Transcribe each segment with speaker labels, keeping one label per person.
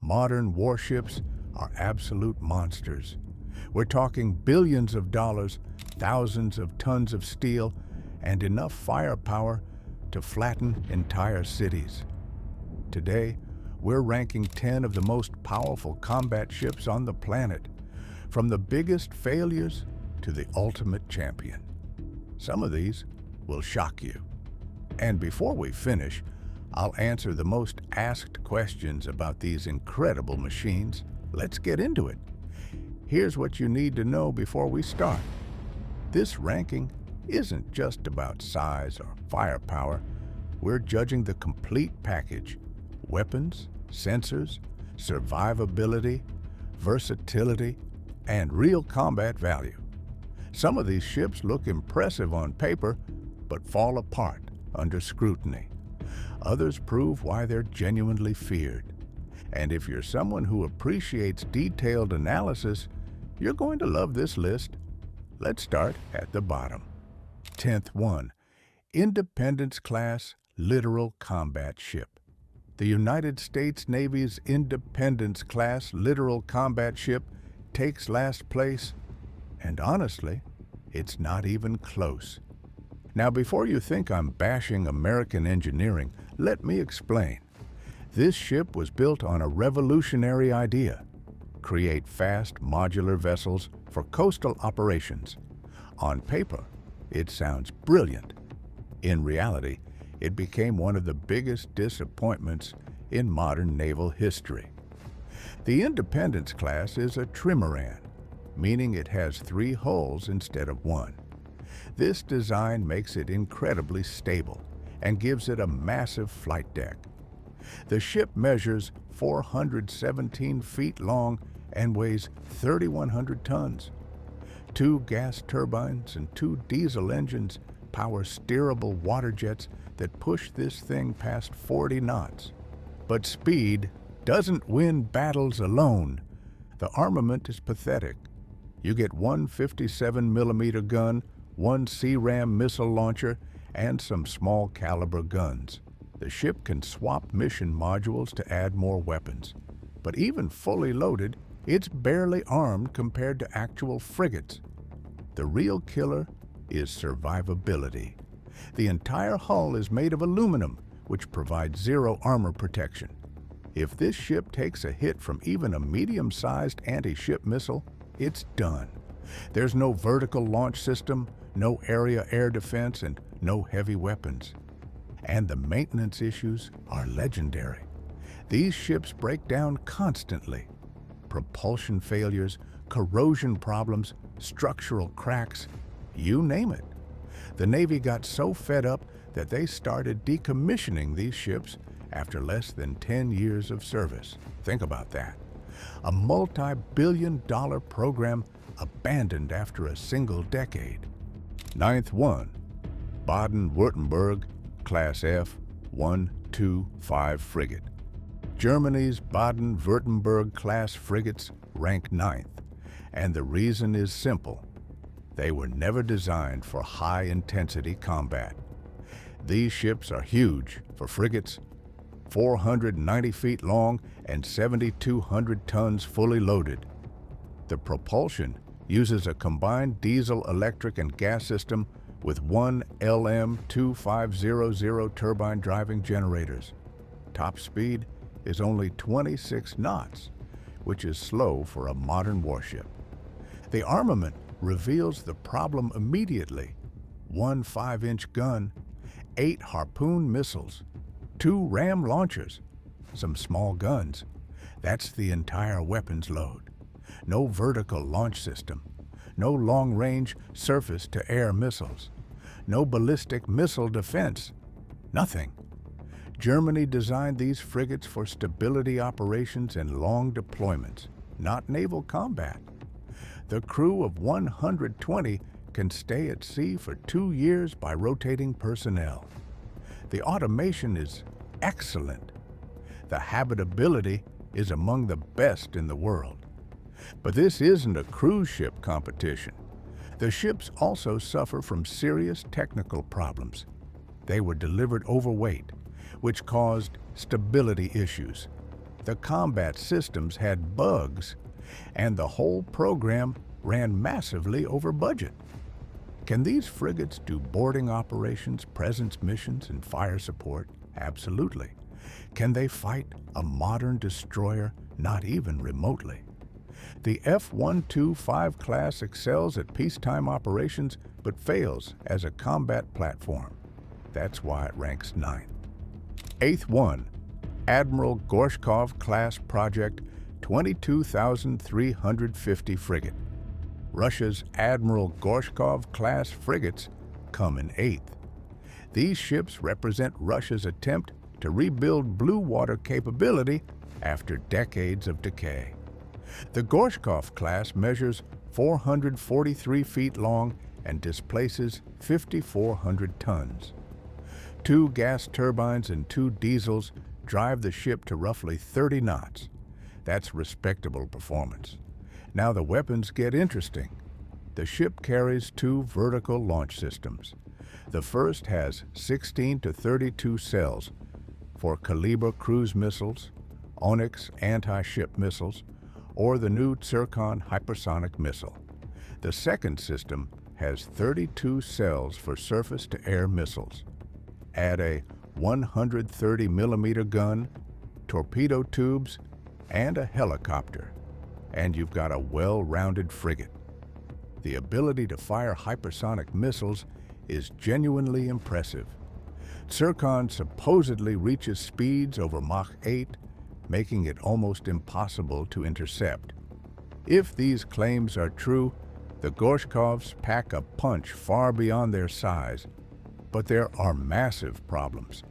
Speaker 1: modern warships are absolute monsters. We're talking billions of dollars, thousands of tons of steel, and enough firepower to flatten entire cities. Today, we're ranking 10 of the most powerful combat ships on the planet, from the biggest failures to the ultimate champion. Some of these will shock you. And before we finish, I'll answer the most asked questions about these incredible machines. Let's get into it. Here's what you need to know before we start. This ranking isn't just about size or firepower. We're judging the complete package: weapons, sensors, survivability, versatility, and real combat value. Some of these ships look impressive on paper, but fall apart under scrutiny. Others prove why they're genuinely feared. And if you're someone who appreciates detailed analysis, you're going to love this list. Let's start at the bottom. 10th one, Independence Class Littoral Combat Ship. The United States Navy's Independence Class Littoral Combat Ship takes last place, and honestly, it's not even close. Now, before you think I'm bashing American engineering, let me explain. This ship was built on a revolutionary idea: create fast, modular vessels for coastal operations. On paper, it sounds brilliant. In reality, it became one of the biggest disappointments in modern naval history. The Independence class is a trimaran, meaning it has 3 hulls instead of 1. This design makes it incredibly stable and gives it a massive flight deck. The ship measures 417 feet long and weighs 3,100 tons. 2 gas turbines and 2 diesel engines power steerable water jets that push this thing past 40 knots. But speed doesn't win battles alone. The armament is pathetic. You get 1 57mm gun, 1 CRAM missile launcher, and some small caliber guns. The ship can swap mission modules to add more weapons. But even fully loaded, it's barely armed compared to actual frigates. The real killer is survivability. The entire hull is made of aluminum, which provides 0 armor protection. If this ship takes a hit from even a medium-sized anti-ship missile, it's done. There's no vertical launch system, no area air defense, and no heavy weapons. And the maintenance issues are legendary. These ships break down constantly. Propulsion failures, corrosion problems, structural cracks, you name it. The Navy got so fed up that they started decommissioning these ships after less than 10 years of service. Think about that. A multi-billion-dollar program abandoned after a single decade. 9th one, Baden-Württemberg Class F 125 frigate. Germany's Baden-Württemberg class frigates rank 9th, and the reason is simple. They were never designed for high-intensity combat. These ships are huge for frigates, 490 feet long and 7,200 tons fully loaded. The propulsion uses a combined diesel, electric, and gas system with 1 LM2500 turbine driving generators. Top speed is only 26 knots, which is slow for a modern warship. The armament reveals the problem immediately: 1 5-inch gun, 8 Harpoon missiles, 2 RAM launchers, some small guns. That's the entire weapons load. No vertical launch system, no long-range surface-to-air missiles, no ballistic missile defense, nothing. Germany designed these frigates for stability operations and long deployments, not naval combat. The crew of 120 can stay at sea for 2 years by rotating personnel. The automation is excellent. The habitability is among the best in the world. But this isn't a cruise ship competition. The ships also suffer from serious technical problems. They were delivered overweight, which caused stability issues. The combat systems had bugs, and the whole program ran massively over budget. Can these frigates do boarding operations, presence missions, and fire support? Absolutely. Can they fight a modern destroyer? Not even remotely. The F-125 class excels at peacetime operations but fails as a combat platform. That's why it ranks 9th. 8th one, Admiral Gorshkov class project, 22,350 frigate. Russia's Admiral Gorshkov class frigates come in 8th. These ships represent Russia's attempt to rebuild blue water capability after decades of decay. The Gorshkov class measures 443 feet long and displaces 5,400 tons. 2 gas turbines and 2 diesels drive the ship to roughly 30 knots. That's respectable performance. Now the weapons get interesting. The ship carries 2 vertical launch systems. The first has 16 to 32 cells for Caliber cruise missiles, Onyx anti-ship missiles, or the new Zircon hypersonic missile. The second system has 32 cells for surface-to-air missiles. Add a 130-millimeter gun, torpedo tubes, and a helicopter, and you've got a well-rounded frigate. The ability to fire hypersonic missiles is genuinely impressive. Zircon supposedly reaches speeds over Mach 8, making it almost impossible to intercept. If these claims are true, the Gorshkovs pack a punch far beyond their size. But there are massive problems.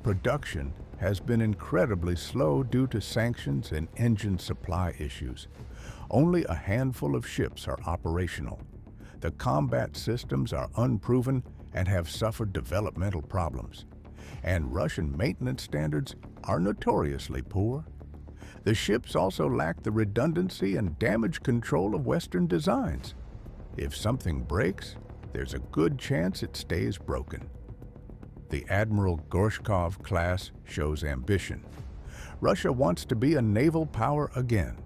Speaker 1: Production has been incredibly slow due to sanctions and engine supply issues. Only a handful of ships are operational. The combat systems are unproven and have suffered developmental problems. And Russian maintenance standards are notoriously poor. The ships also lack the redundancy and damage control of Western designs. If something breaks, there's a good chance it stays broken. The Admiral Gorshkov class shows ambition. Russia wants to be a naval power again.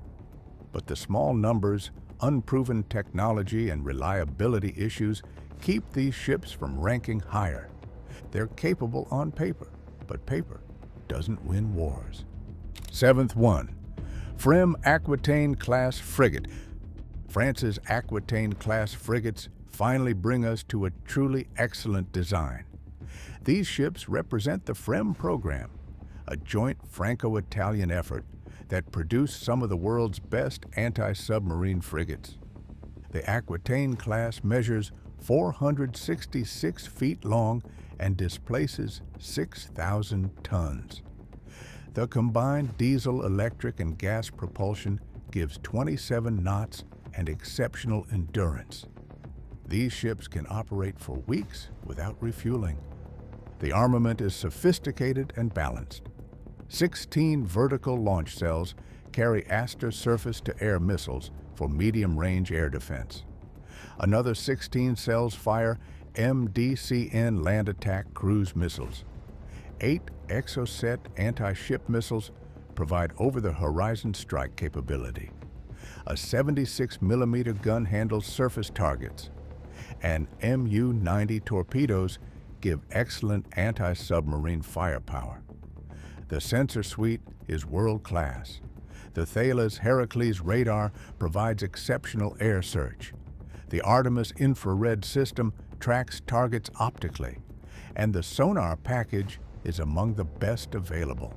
Speaker 1: But the small numbers, unproven technology, and reliability issues keep these ships from ranking higher. They're capable on paper, but paper doesn't win wars. 7th one, FREMM Aquitaine class frigate. France's Aquitaine class frigates finally bring us to a truly excellent design. These ships represent the FREMM program, a joint Franco-Italian effort that produced some of the world's best anti-submarine frigates. The Aquitaine class measures 466 feet long and displaces 6,000 tons. The combined diesel, electric, and gas propulsion gives 27 knots and exceptional endurance. These ships can operate for weeks without refueling. The armament is sophisticated and balanced. 16 vertical launch cells carry Aster surface-to-air missiles for medium-range air defense. Another 16 cells fire MDCN land attack cruise missiles. 8 Exocet anti-ship missiles provide over-the-horizon strike capability. A 76-millimeter gun handles surface targets, and Mu-90 torpedoes give excellent anti-submarine firepower. The sensor suite is world-class. The Thales Heracles radar provides exceptional air search. The Artemis infrared system tracks targets optically, and the sonar package is among the best available.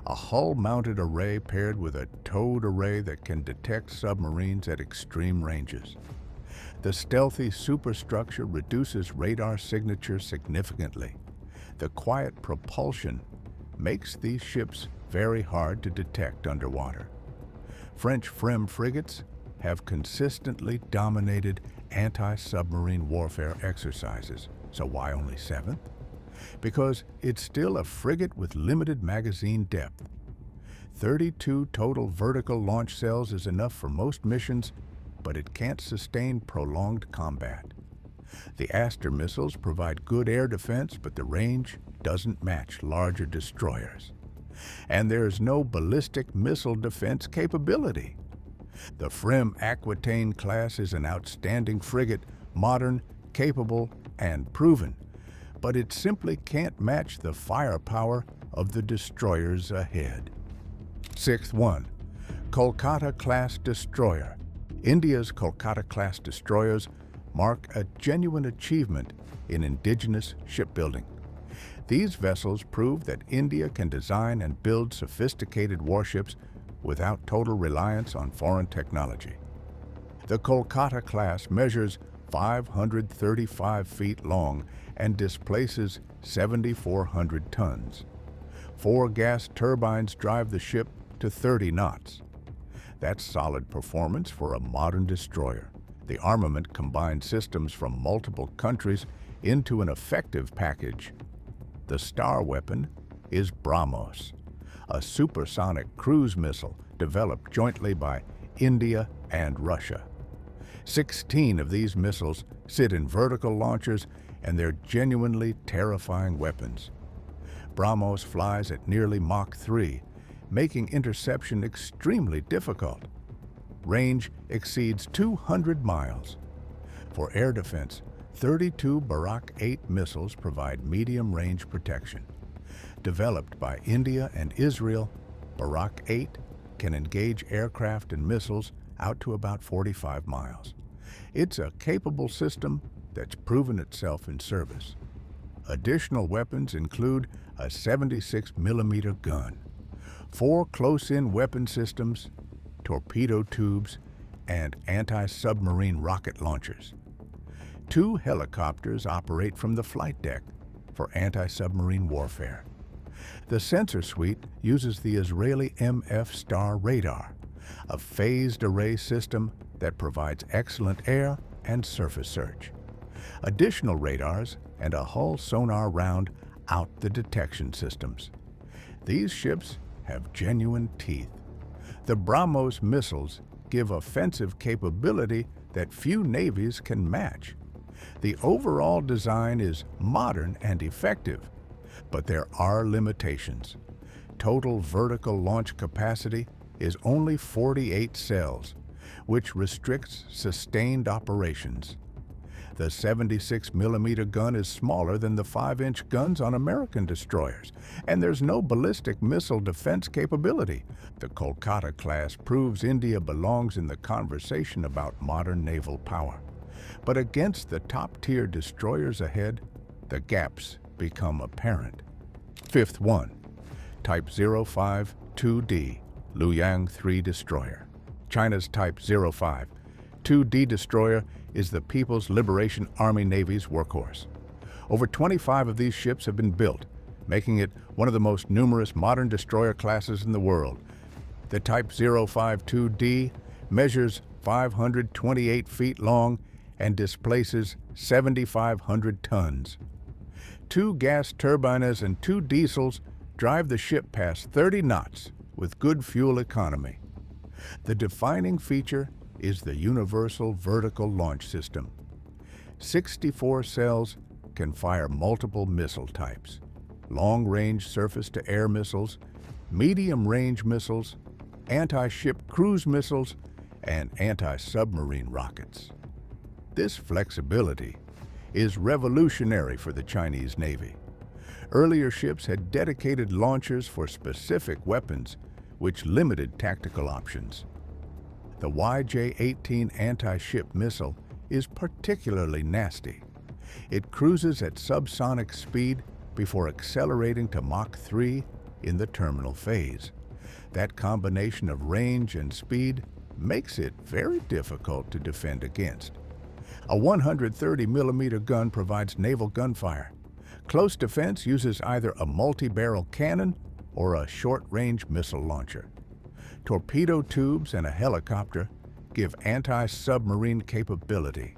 Speaker 1: A hull-mounted array paired with a towed array that can detect submarines at extreme ranges. The stealthy superstructure reduces radar signature significantly. The quiet propulsion makes these ships very hard to detect underwater. French FREMM frigates have consistently dominated anti-submarine warfare exercises. So why only 7th? Because it's still a frigate with limited magazine depth. 32 total vertical launch cells is enough for most missions, but it can't sustain prolonged combat. The Aster missiles provide good air defense, but the range doesn't match larger destroyers. And there's no ballistic missile defense capability. The FREMM Aquitaine class is an outstanding frigate, modern, capable, and proven, but it simply can't match the firepower of the destroyers ahead. Sixth one, Kolkata class destroyer. India's Kolkata class destroyers mark a genuine achievement in indigenous shipbuilding. These vessels prove that India can design and build sophisticated warships without total reliance on foreign technology. The Kolkata class measures 535 feet long and displaces 7,400 tons. 4 gas turbines drive the ship to 30 knots. That's solid performance for a modern destroyer. The armament combines systems from multiple countries into an effective package. The star weapon is BrahMos, a supersonic cruise missile developed jointly by India and Russia. 16 of these missiles sit in vertical launchers, and they're genuinely terrifying weapons. BrahMos flies at nearly Mach 3, making interception extremely difficult. Range exceeds 200 miles. For air defense, 32 Barak 8 missiles provide medium-range protection. Developed by India and Israel, Barak 8 can engage aircraft and missiles out to about 45 miles. It's a capable system that's proven itself in service. Additional weapons include a 76mm gun, 4 close-in weapon systems, torpedo tubes, and anti-submarine rocket launchers. 2 helicopters operate from the flight deck for anti-submarine warfare. The sensor suite uses the Israeli MF Star radar, a phased array system that provides excellent air and surface search. Additional radars and a hull sonar round out the detection systems. These ships have genuine teeth. The BrahMos missiles give offensive capability that few navies can match. The overall design is modern and effective, but there are limitations. Total vertical launch capacity is only 48 cells, which restricts sustained operations. The 76mm gun is smaller than the 5-inch guns on American destroyers, and there's no ballistic missile defense capability. The Kolkata class proves India belongs in the conversation about modern naval power. But against the top-tier destroyers ahead, the gaps become apparent. Fifth one, Type 05 2D Luoyang 3 destroyer. China's Type 05 2D destroyer is the People's Liberation Army Navy's workhorse. Over 25 of these ships have been built, making it one of the most numerous modern destroyer classes in the world. The Type 05 2D measures 528 feet long and displaces 7,500 tons. 2 gas turbines and 2 diesels drive the ship past 30 knots with good fuel economy. The defining feature is the universal vertical launch system. 64 cells can fire multiple missile types: long-range surface-to-air missiles, medium-range missiles, anti-ship cruise missiles, and anti-submarine rockets. This flexibility is revolutionary for the Chinese Navy. Earlier ships had dedicated launchers for specific weapons, which limited tactical options. The YJ-18 anti-ship missile is particularly nasty. It cruises at subsonic speed before accelerating to Mach 3 in the terminal phase. That combination of range and speed makes it very difficult to defend against. A 130mm gun provides naval gunfire. Close defense uses either a multi-barrel cannon or a short-range missile launcher. Torpedo tubes and a helicopter give anti-submarine capability.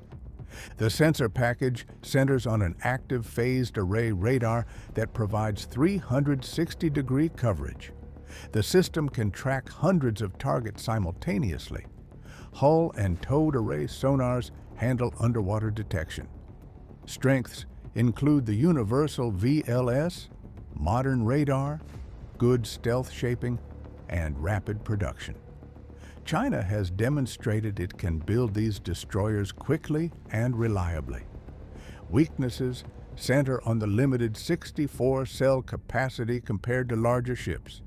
Speaker 1: The sensor package centers on an active phased array radar that provides 360-degree coverage. The system can track hundreds of targets simultaneously. Hull and towed array sonars handle underwater detection. Strengths include the universal VLS, modern radar, good stealth shaping, and rapid production. China has demonstrated it can build these destroyers quickly and reliably. Weaknesses center on the limited 64-cell capacity compared to larger ships.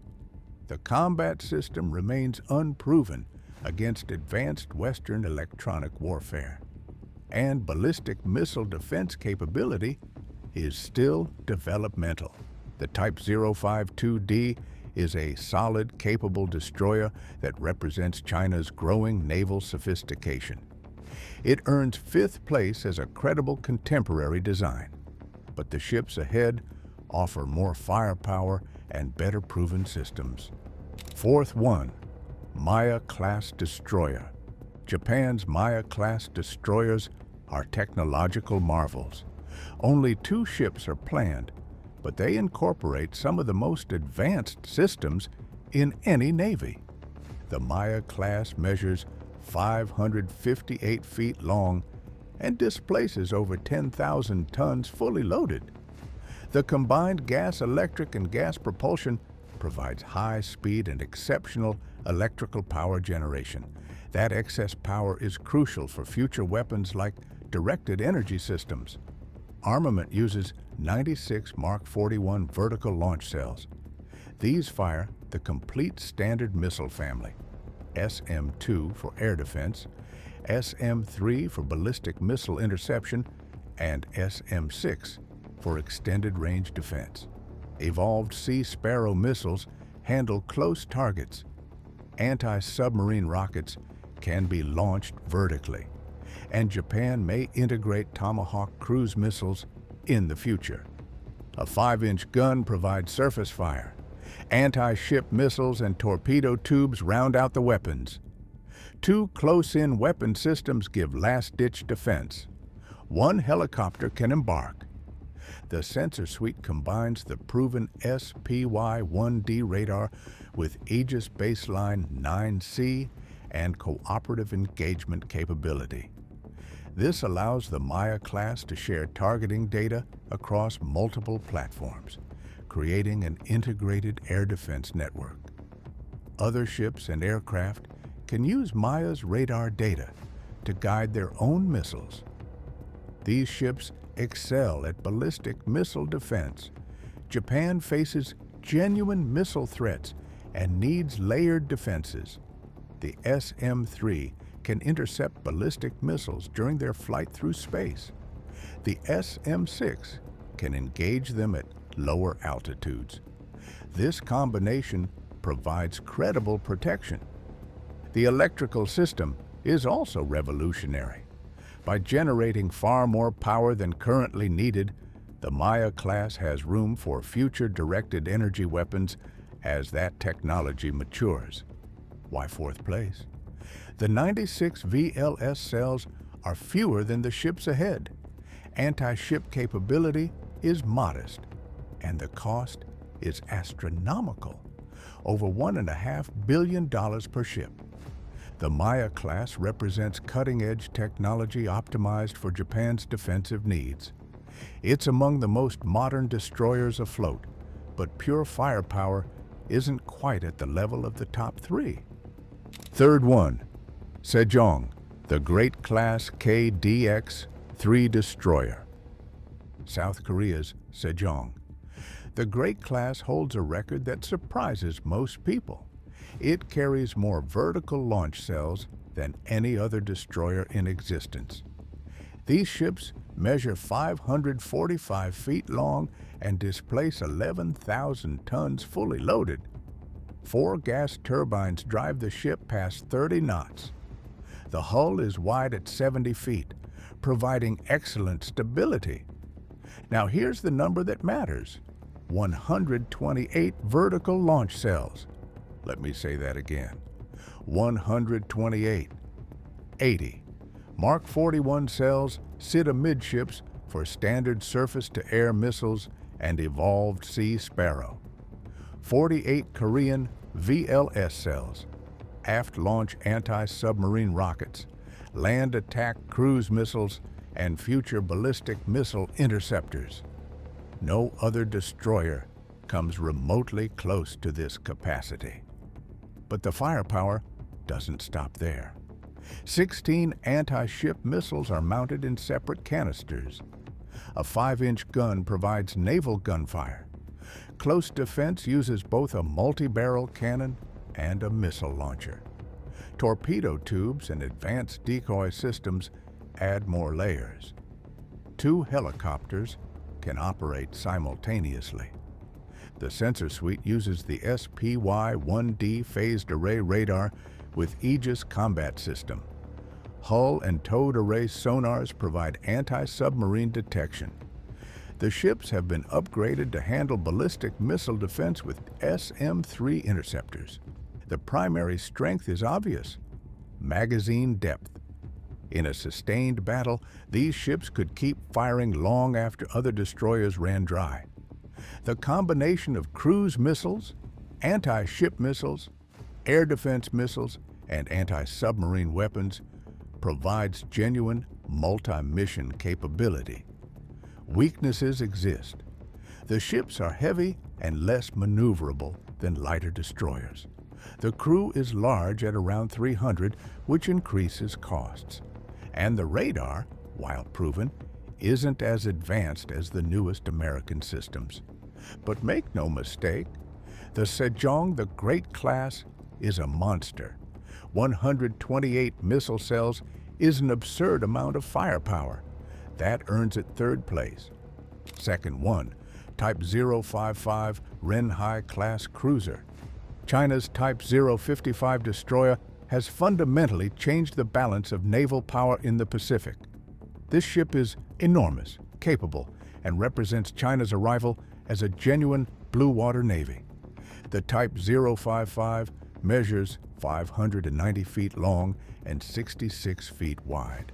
Speaker 1: The combat system remains unproven against advanced Western electronic warfare, and ballistic missile defense capability is still developmental. The Type 052D is a solid, capable destroyer that represents China's growing naval sophistication. It earns 5th place as a credible contemporary design, but the ships ahead offer more firepower and better proven systems. 4th one, Maya-class destroyer. Japan's Maya-class destroyers are technological marvels. Only 2 ships are planned, but they incorporate some of the most advanced systems in any navy. The Maya-class measures 558 feet long and displaces over 10,000 tons fully loaded. The combined gas, electric, and gas propulsion provides high speed and exceptional electrical power generation. That excess power is crucial for future weapons like directed energy systems. Armament uses 96 Mark 41 vertical launch cells. These fire the complete standard missile family: SM-2 for air defense, SM-3 for ballistic missile interception, and SM-6 for extended range defense. Evolved Sea Sparrow missiles handle close targets. Anti-submarine rockets can be launched vertically, and Japan may integrate Tomahawk cruise missiles in the future. A 5-inch gun provides surface fire. Anti-ship missiles and torpedo tubes round out the weapons. 2 close-in weapon systems give last-ditch defense. 1 helicopter can embark. The sensor suite combines the proven SPY-1D radar with Aegis Baseline 9C and cooperative engagement capability. This allows the Maya class to share targeting data across multiple platforms, creating an integrated air defense network. Other ships and aircraft can use Maya's radar data to guide their own missiles. These ships excel at ballistic missile defense. Japan faces genuine missile threats and needs layered defenses. The SM-3 can intercept ballistic missiles during their flight through space. The SM-6 can engage them at lower altitudes. This combination provides credible protection. The electrical system is also revolutionary. By generating far more power than currently needed, the Maya class has room for future directed energy weapons as that technology matures. Why 4th place? The 96 VLS cells are fewer than the ships ahead. Anti-ship capability is modest, and the cost is astronomical, over $1.5 billion per ship. The Maya class represents cutting-edge technology optimized for Japan's defensive needs. It's among the most modern destroyers afloat, but pure firepower isn't quite at the level of the top 3. 3rd one, Sejong, the Great Class KDX-3 destroyer. South Korea's Sejong. The Great Class holds a record that surprises most people. It carries more vertical launch cells than any other destroyer in existence. These ships measure 545 feet long and displace 11,000 tons fully loaded. 4 gas turbines drive the ship past 30 knots. The hull is wide at 70 feet, providing excellent stability. Now here's the number that matters: 128 vertical launch cells. Let me say that again. 128. 80. Mark 41 cells sit amidships for standard surface-to-air missiles and evolved Sea Sparrow. 48 Korean VLS cells, aft-launch anti-submarine rockets, land attack cruise missiles, and future ballistic missile interceptors. No other destroyer comes remotely close to this capacity. But the firepower doesn't stop there. 16 anti-ship missiles are mounted in separate canisters. A 5-inch gun provides naval gunfire. Close defense uses both a multi-barrel cannon and a missile launcher. Torpedo tubes and advanced decoy systems add more layers. 2 helicopters can operate simultaneously. The sensor suite uses the SPY-1D phased array radar with Aegis combat system. Hull and towed array sonars provide anti-submarine detection. The ships have been upgraded to handle ballistic missile defense with SM-3 interceptors. The primary strength is obvious: magazine depth. In a sustained battle, these ships could keep firing long after other destroyers ran dry. The combination of cruise missiles, anti-ship missiles, air defense missiles, and anti-submarine weapons provides genuine multi-mission capability. Weaknesses exist. The ships are heavy and less maneuverable than lighter destroyers. The crew is large at around 300, which increases costs. And the radar, while proven, isn't as advanced as the newest American systems. But make no mistake, the Sejong, the Great Class, is a monster. 128 missile cells is an absurd amount of firepower. That earns it 3rd place. Second one, Type 055 Renhai class cruiser. China's Type 055 destroyer has fundamentally changed the balance of naval power in the Pacific. This ship is enormous, capable, and represents China's arrival as a genuine blue water navy. The Type 055 measures 590 feet long and 66 feet wide.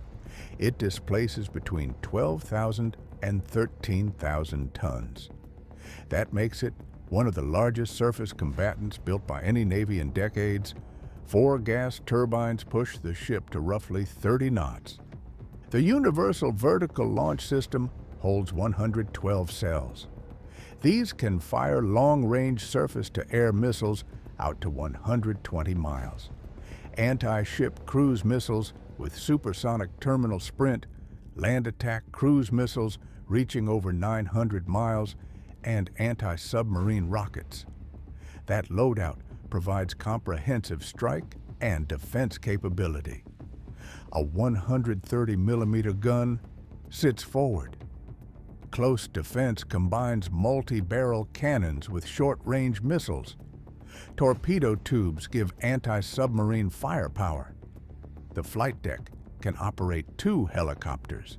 Speaker 1: It displaces between 12,000 and 13,000 tons. That makes it one of the largest surface combatants built by any navy in decades. 4 gas turbines push the ship to roughly 30 knots. The Universal Vertical Launch System holds 112 cells. These can fire long-range surface-to-air missiles out to 120 miles. Anti-ship cruise missiles with supersonic terminal sprint, land attack cruise missiles reaching over 900 miles, and anti-submarine rockets. That loadout provides comprehensive strike and defense capability. A 130-millimeter gun sits forward. Close defense combines multi-barrel cannons with short-range missiles. Torpedo tubes give anti-submarine firepower. The flight deck can operate 2 helicopters.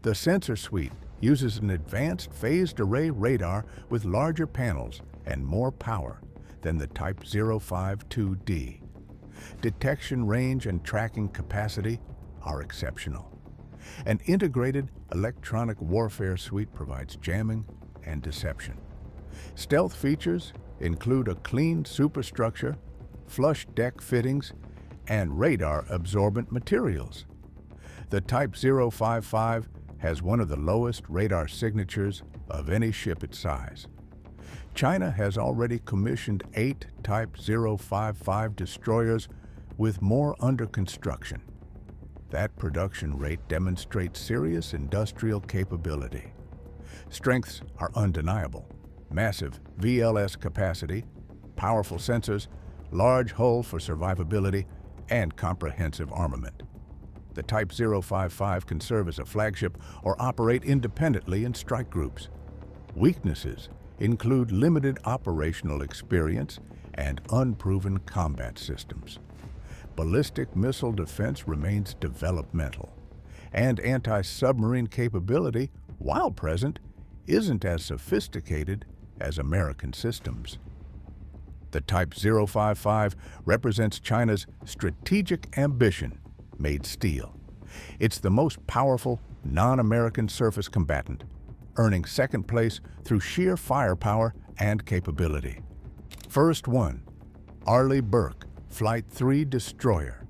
Speaker 1: The sensor suite uses an advanced phased array radar with larger panels and more power than the Type 052D. Detection range and tracking capacity are exceptional. An integrated electronic warfare suite provides jamming and deception. Stealth features include a clean superstructure, flush deck fittings, and radar-absorbent materials. The Type 055 has one of the lowest radar signatures of any ship its size. China has already commissioned 8 Type 055 destroyers, with more under construction. That production rate demonstrates serious industrial capability. Strengths are undeniable: massive VLS capacity, powerful sensors, large hull for survivability, and comprehensive armament. The Type 055 can serve as a flagship or operate independently in strike groups. Weaknesses include limited operational experience and unproven combat systems. Ballistic missile defense remains developmental, and anti-submarine capability, while present, isn't as sophisticated as American systems. The Type 055 represents China's strategic ambition made steel. It's the most powerful non-American surface combatant, earning 2nd place through sheer firepower and capability. First one, Arleigh Burke, Flight 3 destroyer.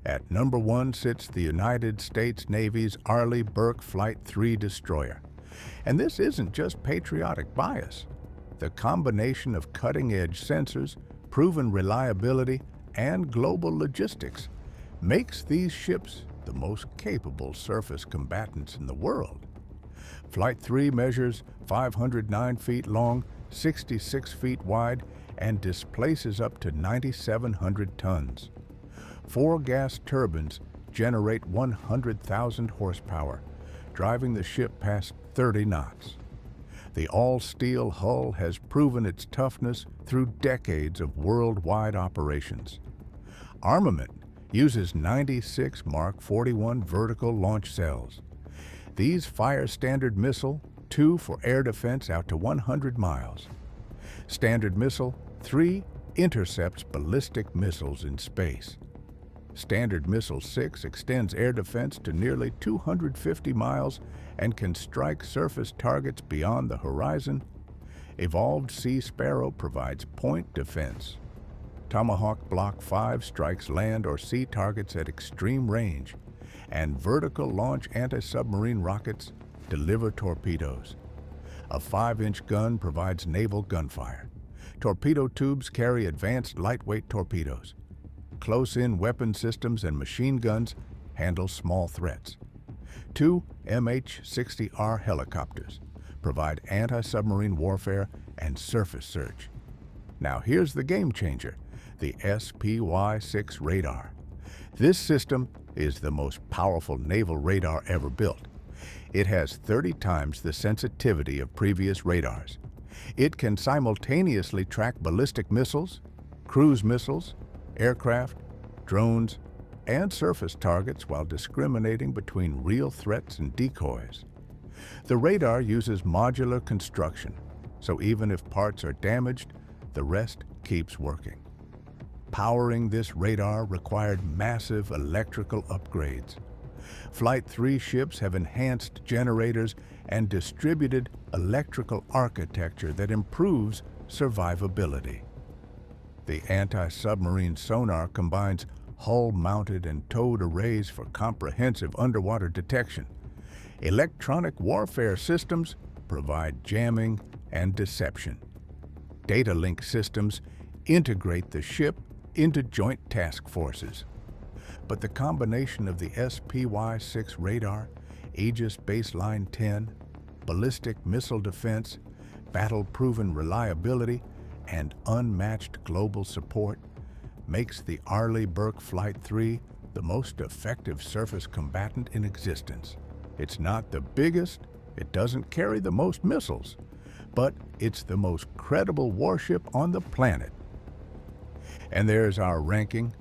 Speaker 1: At number 1 sits the United States Navy's Arleigh Burke Flight 3 destroyer. And this isn't just patriotic bias. The combination of cutting-edge sensors, proven reliability, and global logistics makes these ships the most capable surface combatants in the world. Flight 3 measures 509 feet long, 66 feet wide, and displaces up to 9,700 tons. 4 gas turbines generate 100,000 horsepower, driving the ship past 30 knots. The all-steel hull has proven its toughness through decades of worldwide operations. Armament uses 96 Mark 41 vertical launch cells. These fire Standard Missile 2 for air defense out to 100 miles. Standard Missile 3 intercepts ballistic missiles in space. Standard Missile 6 extends air defense to nearly 250 miles and can strike surface targets beyond the horizon. Evolved Sea Sparrow provides point defense. Tomahawk Block 5 strikes land or sea targets at extreme range, and vertical launch anti-submarine rockets deliver torpedoes. A 5-inch gun provides naval gunfire. Torpedo tubes carry advanced lightweight torpedoes. Close-in weapon systems and machine guns handle small threats. 2 MH-60R helicopters provide anti-submarine warfare and surface search. Now here's the game changer, the SPY-6 radar. This system is the most powerful naval radar ever built. It has 30 times the sensitivity of previous radars. It can simultaneously track ballistic missiles, cruise missiles, aircraft, drones, and surface targets while discriminating between real threats and decoys. The radar uses modular construction, so even if parts are damaged, the rest keeps working. Powering this radar required massive electrical upgrades. Flight 3 ships have enhanced generators and distributed electrical architecture that improves survivability. The anti-submarine sonar combines hull-mounted and towed arrays for comprehensive underwater detection. Electronic warfare systems provide jamming and deception. Data link systems integrate the ship into joint task forces. But the combination of the SPY-6 radar, Aegis Baseline 10, ballistic missile defense, battle-proven reliability, and unmatched global support makes the Arleigh Burke Flight 3 the most effective surface combatant in existence. It's not the biggest, it doesn't carry the most missiles, but it's the most credible warship on the planet. And there's our ranking,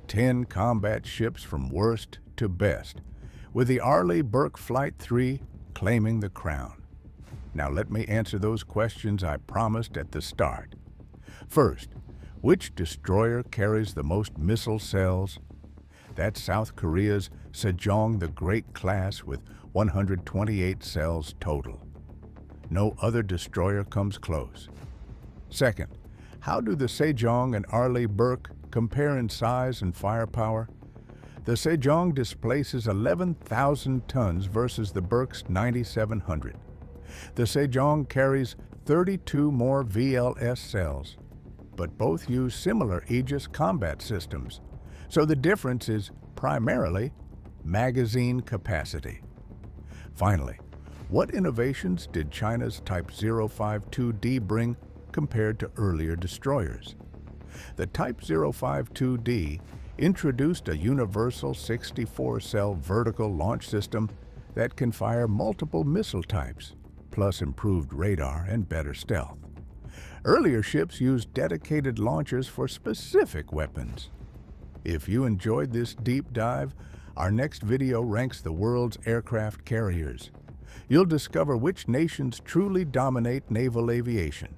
Speaker 1: 10 combat ships from worst to best, with the Arleigh Burke Flight 3 claiming the crown. Now let me answer those questions I promised at the start. First, which destroyer carries the most missile cells? That's South Korea's Sejong the Great Class with 128 cells total. No other destroyer comes close. Second, how do the Sejong and Arleigh Burke compare in size and firepower? The Sejong displaces 11,000 tons versus the Burke's 9,700. The Sejong carries 32 more VLS cells, but both use similar Aegis combat systems, so the difference is primarily magazine capacity. Finally, what innovations did China's Type 052D bring compared to earlier destroyers? The Type 052D introduced a universal 64-cell vertical launch system that can fire multiple missile types, plus improved radar and better stealth. Earlier ships used dedicated launchers for specific weapons. If you enjoyed this deep dive, our next video ranks the world's aircraft carriers. You'll discover which nations truly dominate naval aviation